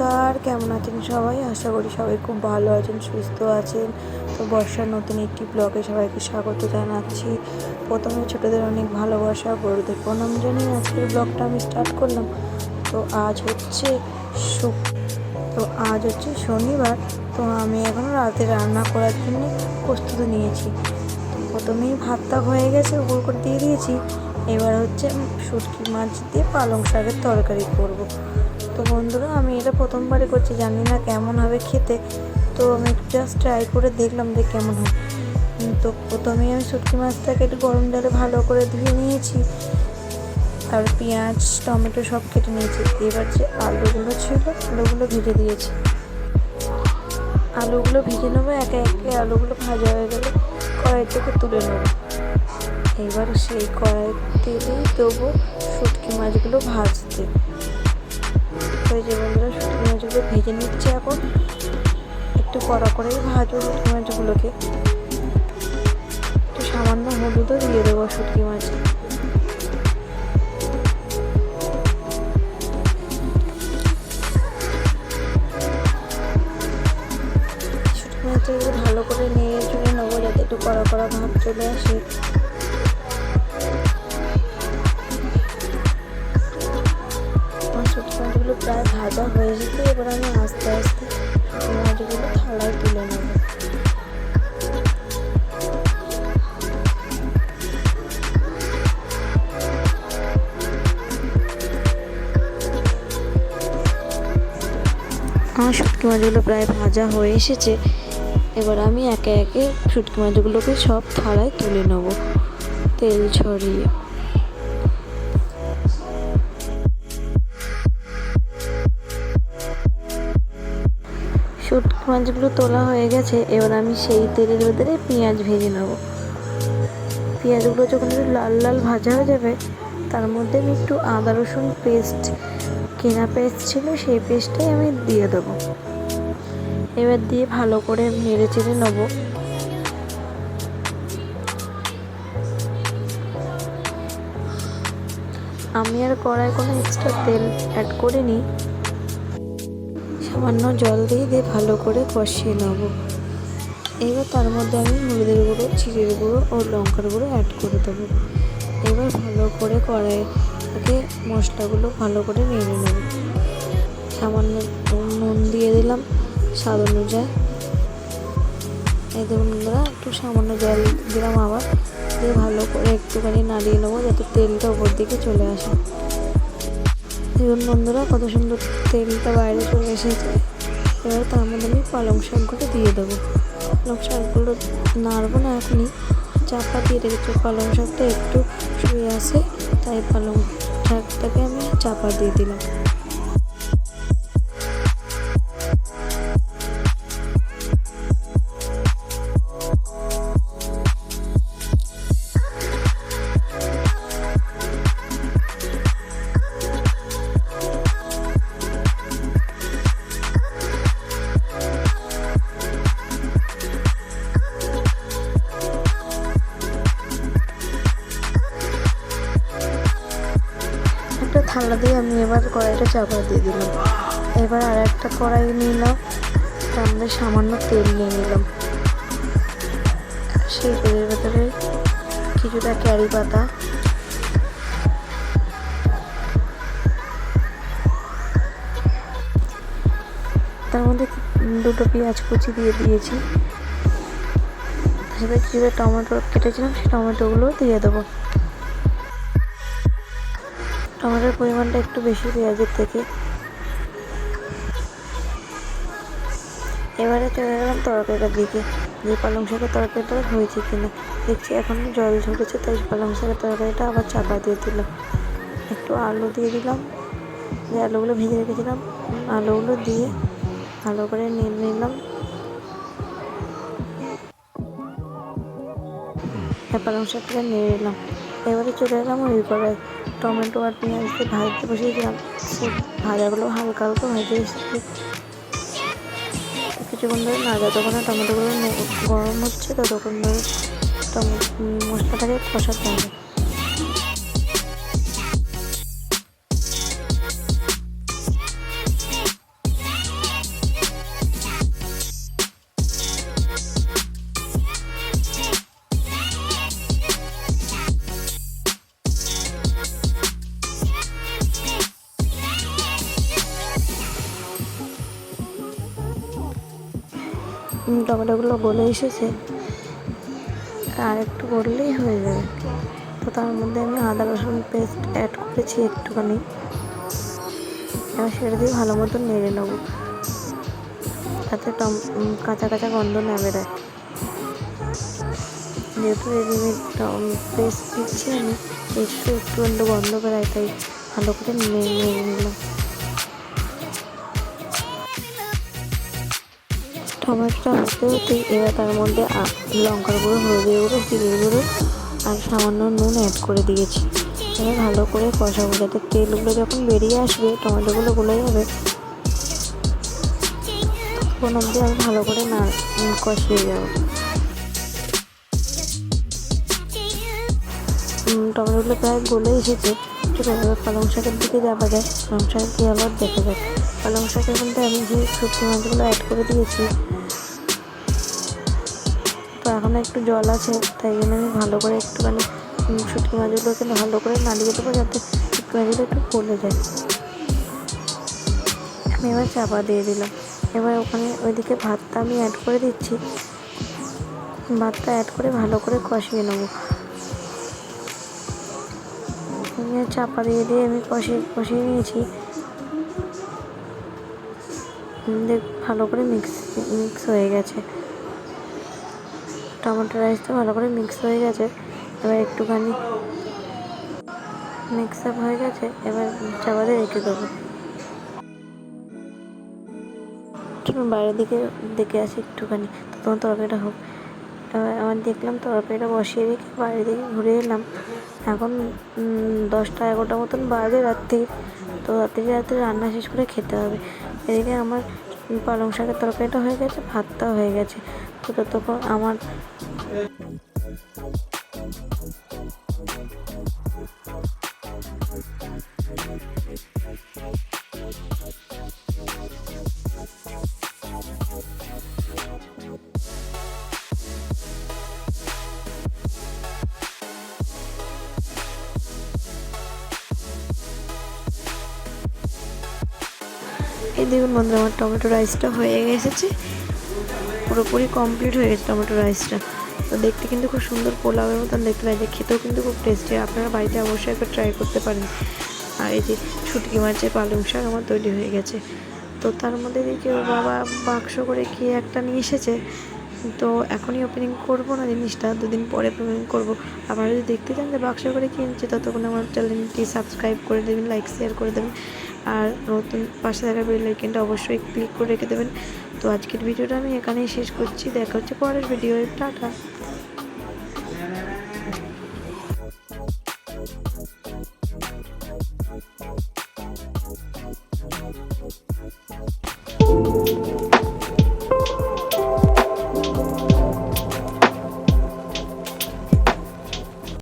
নমস্কার, কেমন আছেন সবাই? আশা করি সবাই খুব ভালো আছেন, সুস্থ আছেন। তো বর্ষার নতুন একটি ব্লগে সবাইকে স্বাগত জানাচ্ছি। প্রথমে ছোটদের অনেক ভালোবাসা, বড়দের প্রণাম জানিয়ে আজকের ব্লগটা আমি স্টার্ট করলাম। তো আজ হচ্ছে শনিবার। তো আমি এখনও রাতে রান্না করার জন্য প্রস্তুতি নিয়েছি। তো প্রথমেই ভাতটা হয়ে গেছে, উপর করে দিয়ে দিয়েছি। এবার হচ্ছে শুটকি মাছ দিয়ে পালং শাকের তরকারি করব। তো বন্ধুরা, আমি এটা প্রথমবারই করছি, জানি না কেমন হবে খেতে। তো আমি জাস্ট ট্রাই করে দেখলাম যে কেমন হয়। তো প্রথমেই আমি শুটকি মাছটাকে একটু গরম জলে ভালো করে ধুয়ে নিয়েছি, আর পেঁয়াজ টমেটো সব কেটে নিয়েছি। এবার যে আলুগুলো ছিল, আলুগুলো ভেজে দিয়েছি। আলুগুলো ভেজে নেবো, একে একে আলুগুলো ভাজা হয়ে গেলে কড়াই থেকে তুলে নেবো। এবার সেই কড়াই তেলেই দেবো শুটকি মাছগুলো ভাজতে। ওই যে বন্ধুরা, শুটকি মাছগুলো ভেজে নিচ্ছে। এখন একটু কড়া করেই ভাজবো শুটকি মাছগুলোকে। একটু সামান্য হলুদও দিয়ে দেবো শুটকি মাছে। শুটকি মাছটা ভালো করে নেড়ে চড়ে নেবো, যাতে একটু কড়া কড়া ভাব চলে আসে। শুটকি মাছগুলো প্রায় ভাজা হয়ে যেতে এবার আমি আস্তে আস্তে শুটকি মাছগুলো থালায় তুলে নেব। আমার শুটকি মাছগুলো প্রায় ভাজা হয়ে এসেছে। এবার আমি একে একে শুটকি মাছগুলোকে সব থালায় তুলে নেব, তেল ছড়িয়ে। শুটকি মাছগুলো তোলা হয়ে গেছে। এবার আমি সেই তেলের ভেতরে পেঁয়াজ ভেজে নেব। পেঁয়াজগুলো যখন একটু লাল লাল ভাজা হয়ে যাবে, তার মধ্যে আমি একটু আদা রসুন পেস্ট, কেনা পেস্ট ছিল, সেই পেস্টটাই আমি দিয়ে দেবো। এবার দিয়ে ভালো করে নেড়ে চেড়ে নেবো। আমি আর কড়াই কোনো এক্সট্রা তেল অ্যাড করিনি, সামান্য জল দিয়ে ভালো করে কষিয়ে নেব। এবার তার মধ্যে আমি হলুদের গুঁড়ো, জিরের গুঁড়ো ও লঙ্কার গুঁড়ো অ্যাড করে দেবো। এবার ভালো করে কড়াইটাকে মশলাগুলো ভালো করে নেড়ে নেব। সামান্য নুন দিয়ে দিলাম স্বাদ অনুযায়ী। এই দেখুন বন্ধুরা, একটু সামান্য জল দিলাম আবার, দিয়ে ভালো করে একটুখানি নাড়িয়ে নেবো, যাতে তেলটা ওপর দিকে চলে আসে। দেখুন বন্ধুরা, কত সুন্দর তেলটা বাইরে চলে এসেছে। এবার তার মধ্যে আমি পালং শাকগুলো দিয়ে দেবো। পালং শাকগুলো নাড়বো না, এখনই চাপা দিয়ে রেখেছি। পালং শাকটা একটু শুয়ে আসে, তাই পালং শাকটাকে আমি চাপা দিয়ে দিলাম। একটা থালা দিয়ে আমি এবার কড়াইটা চাপা দিয়ে দিলাম। এবার আর একটা কড়াই নিলাম, তার মধ্যে সামান্য তেল নিয়ে নিলাম। সেই তেলের ভেতরে কিছুটা কারি পাতা, তার মধ্যে দুটো পেঁয়াজ কুচি দিয়ে দিয়েছি। তার সাথে কিছুটা টমেটো কেটেছিলাম, সেই টমেটোগুলো দিয়ে দেবো। টমেটোর পরিমাণটা একটু বেশি পেঁয়াজের থেকে। এবারে চলে গেলাম তরকারিটার দিকে, যে পালং শাকের তরকারিটা হয়েছে কিনা দেখছি। এখন জল ঝরেছে, তাই পালং শাকের তরকারিটা আবার চাপা দিয়ে দিলাম। একটু আলু দিয়ে দিলাম, যে আলুগুলো ভেজে রেখেছিলাম, আলুগুলো দিয়ে ভালো করে নেড়ে নিলাম। পালং শাকটা নেড়ে নিলাম। এবারে চলে এলাম ওই কড়াই, টমেটো আর পেঁয়াজ দিয়ে ভাজতে বসিয়েছিলাম। সেই ভাজাগুলো হালকা হালকা ভেজে এসেছে। কিছুক্ষণ ধরে না, যতক্ষণ না টমেটোগুলো গরম হচ্ছে ততক্ষণ ধরে মশলাটাকে কষাতে হবে। টমেটোগুলো গলে এসেছে, আর একটু গড়লেই হয়ে যাবে। তো তার মধ্যে আমি আদা রসুন পেস্ট অ্যাড করেছি একটুখানি। এবার সেটা দিয়ে ভালো মতন নেড়ে নেবো, তাতে কাঁচা কাঁচা গন্ধ না বেরোয়। যেহেতু রেডিমেড পেস্ট দিচ্ছি আমি, একটু গন্ধ বেরোয়, তাই ভালো করে নেড়ে নিলাম। টমেটোটা হতে হতেই এবার তার মধ্যে লঙ্কার গুঁড়ো, হলুদের গুঁড়ো, জিরের গুঁড়ো আর সামান্য নুন অ্যাড করে দিয়েছি। এবার ভালো করে কষাবো, যাতে তেলগুলো যখন বেরিয়ে আসবে টমেটোগুলো গলে যাবে, তখন অবধি আমি ভালো করে কষিয়ে যাবো। টমেটোগুলো প্রায় গলে এসেছে। চলো এবার পালং শাকের দিকে যাওয়া যায়। পালং শাক কী আবার দেখা যাক। পালং শাকের মধ্যে আমি যে শুকনো মাছগুলো অ্যাড করে দিয়েছি, তো এখন একটু জল আছে, তাই জন্য আমি ভালো করে একটুখানি শুকনো মাছগুলোকে ভালো করে নাড়িয়ে দেবো, যাতে শুকনো মাছগুলো একটু গলে যায়। আমি এবার চাপা দিয়ে দিলাম। এবার ওইদিকে ভাতটা আমি অ্যাড করে দিচ্ছি। ভাতটা অ্যাড করে ভালো করে কষিয়ে নেবো। চাপা দিয়ে আমি কষিয়ে নিয়েছি। ভালো করে মিক্স হয়ে গেছে। টমেটো রাইসটা ভালো করে মিক্স হয়ে গেছে। এবার একটুখানি মিক্স আপ হয়ে গেছে, এবার চাপা দিয়ে রেখে দেবো। বাইরের দিকে দেখে আসি একটুখানি, তখন তরকারিটা হোক। এবার আমার দেখলাম তরকারিটা বসিয়ে রেখে বাইরের দিকে ঘুরে এলাম। এখন 10টা-11টা মতন বাজে রাত্রির। তো রাত্রে রান্না শেষ করে খেতে হবে। এদিকে আমার পালং শাকের তরকারিটা হয়ে গেছে, ভাতটাও হয়ে গেছে। তো ততক্ষণ আমার এই দেখুন বন্ধুরা, আমার টমেটো রাইসটা হয়ে এসেছে, পুরোপুরি কমপ্লিট হয়ে গেছে টমেটো রাইসটা। তো দেখতে কিন্তু খুব সুন্দর পোলাওয়ের মতন দেখতে লাগে, খেতেও কিন্তু খুব টেস্টি। আপনারা বাড়িতে অবশ্যই একবার ট্রাই করতে পারেন। আর এই যে শুটকি মাছের পালং শাক আমার তৈরি হয়ে গেছে। তো তার মধ্যে দেখি ওর বাবা বাক্স করে কি একটা নিয়ে এসেছে। তো এখনই ওপেনিং করবো না জিনিসটা, 2 দিন পরে ওপেনিং করবো। আপনারা যদি দেখতে চান যে বাক্স করে কিনছে, ততক্ষণ আমার চ্যানেলটি সাবস্ক্রাইব করে দেবেন, লাইক শেয়ার করে দেবেন, আর নতুন পাশে থাকা বেল আইকনটা অবশ্যই ক্লিক করে রেখে দেবেন। তো আজকের ভিডিওটা আমি এখানেই শেষ করছি। দেখা হচ্ছে পরের ভিডিও। টাটা।